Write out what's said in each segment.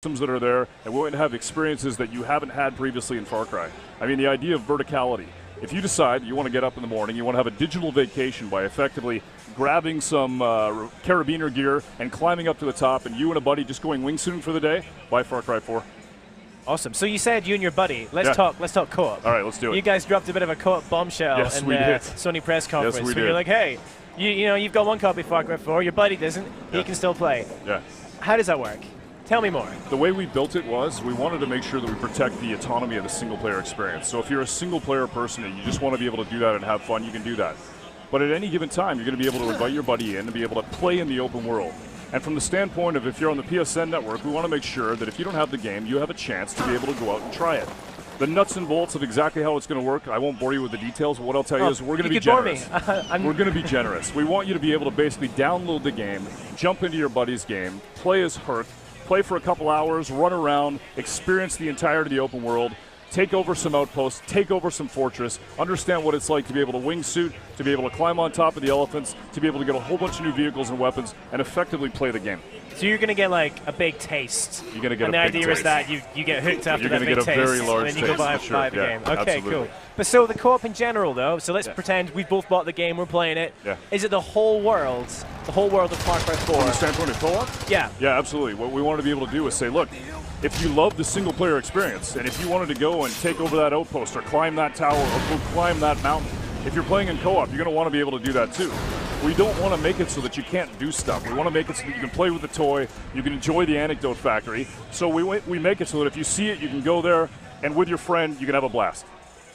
systems that are there, and we want to have experiences that you haven't had previously in Far Cry. I mean, the idea of verticality. If you decide you want to get up in the morning, you want to have a digital vacation by effectively grabbing some carabiner gear and climbing up to the top, and you and a buddy just going wingsuiting for the day, buy Far Cry 4. Awesome. So you said you and your buddy. Let's talk co-op. All right, let's do it. You guys dropped a bit of a co-op bombshell in the Sony press conference. Yes, we did. You're like, hey, you know, you've got one copy of Far Cry 4, your buddy doesn't, he can still play. Yeah. How does that work? Tell me more. The way we built it was we wanted to make sure that we protect the autonomy of the single-player experience. So if you're a single-player person and you just want to be able to do that and have fun, you can do that. But at any given time, you're going to be able to invite your buddy in and be able to play in the open world. And from the standpoint of if you're on the PSN network, we want to make sure that if you don't have the game, you have a chance to be able to go out and try it. The nuts and bolts of exactly how it's going to work, I won't bore you with the details, but what I'll tell you is we're going to be generous. We're going to be generous. We want you to be able to basically download the game, jump into your buddy's game, play as Herc, play for a couple hours, run around, experience the entirety of the open world, take over some outposts, take over some fortress, understand what it's like to be able to wingsuit, to be able to climb on top of the elephants, to be able to get a whole bunch of new vehicles and weapons, and effectively play the game. So you're going to get like a big taste. You're going to get and a big taste. the idea is that you get hooked after that big taste. You're going to get a very large and then you go buy the game. Okay, absolutely. cool. But so the co-op in general, though, so let's pretend we've both bought the game, we're playing it. Yeah. Is it the whole world of Far Cry 4? From the standpoint of co-op? Yeah. Yeah, absolutely. What we wanted to be able to do is say, look, if you love the single-player experience, and if you wanted to go and take over that outpost or climb that tower or go climb that mountain, if you're playing in co-op, you're going to want to be able to do that too. We don't want to make it so that you can't do stuff. We want to make it so that you can play with the toy, you can enjoy the anecdote factory. So we make it so that if you see it, you can go there, and with your friend, you can have a blast.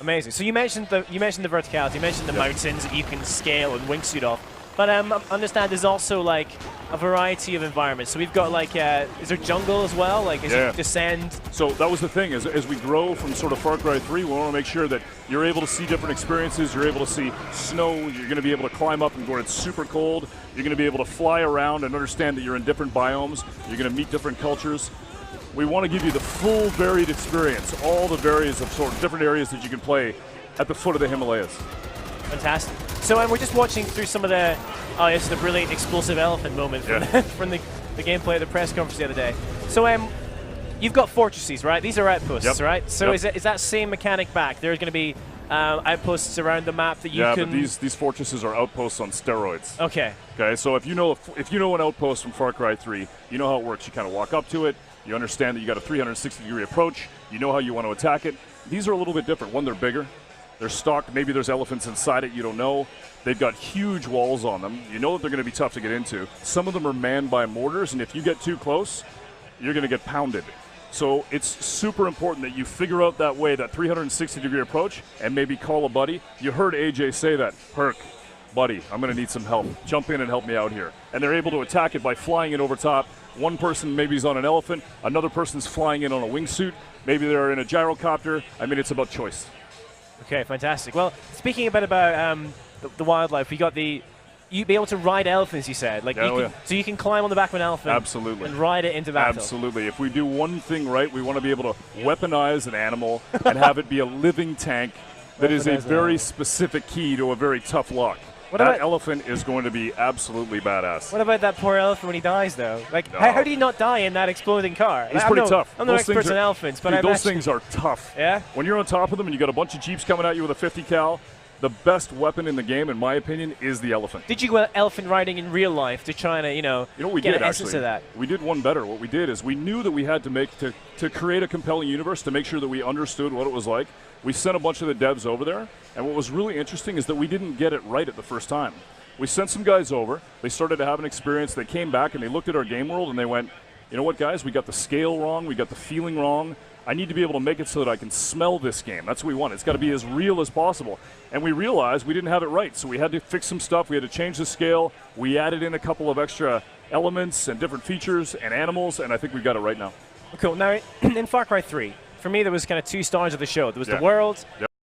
Amazing. So you mentioned the verticality, you mentioned the mountains that you can scale and wingsuit off. But I understand there's also like a variety of environments. So we've got like, is there jungle as well? Like, is it descend? So that was the thing, as we grow from sort of Far Cry 3, we want to make sure that you're able to see different experiences, you're able to see snow, you're going to be able to climb up and where it's super cold, you're going to be able to fly around and understand that you're in different biomes, you're going to meet different cultures. We want to give you the full varied experience, all the various of sort of different areas that you can play at the foot of the Himalayas. Fantastic. So we're just watching through some of the, it's the brilliant explosive elephant moment from the gameplay at the press conference the other day. So you've got fortresses, right? These are outposts, right? So is that same mechanic back? There's going to be outposts around the map that you can... Yeah, but these fortresses are outposts on steroids. Okay. Okay, so if you know an outpost from Far Cry 3, you know how it works. You kind of walk up to it, you understand that you got a 360-degree approach, you know how you want to attack it. These are a little bit different. One, they're bigger. They're stocked. Maybe there's elephants inside it. You don't know. They've got huge walls on them. You know that they're going to be tough to get into. Some of them are manned by mortars, and if you get too close, you're going to get pounded. So it's super important that you figure out that way, that 360-degree approach, and maybe call a buddy. You heard AJ say that. Herc, buddy, I'm going to need some help. Jump in and help me out here. And they're able to attack it by flying it over top. One person maybe is on an elephant. Another person's flying in on a wingsuit. Maybe they're in a gyrocopter. I mean, it's about choice. Okay, fantastic. Well, speaking a bit about the wildlife, you'd be able to ride elephants, you said. Like, so you can climb on the back of an elephant. Absolutely. And ride it into battle. Absolutely. If we do one thing right, we want to be able to weaponize an animal and have it be a living tank that is a very specific key to a very tough lock. That elephant is going to be absolutely badass. What about that poor elephant when he dies, though? Like, how do you not die in that exploding car? It's pretty tough. I'm no expert on elephants, but those things are tough. Yeah? When you're on top of them and you got a bunch of Jeeps coming at you with a 50 cal, the best weapon in the game, in my opinion, is the elephant. Did you go elephant riding in real life to try to, what we get did, an essence of that? We did one better. What we did is we knew that we had to create a compelling universe to make sure that we understood what it was like. We sent a bunch of the devs over there, and what was really interesting is that we didn't get it right at the first time. We sent some guys over, they started to have an experience, they came back and they looked at our game world and they went, you know what guys, we got the scale wrong, we got the feeling wrong, I need to be able to make it so that I can smell this game. That's what we want. It's got to be as real as possible. And we realized we didn't have it right, so we had to fix some stuff, we had to change the scale, we added in a couple of extra elements and different features and animals, and I think we've got it right now. Cool. Now, in Far Cry 3, for me there was kind of two stars of the show. There was the world,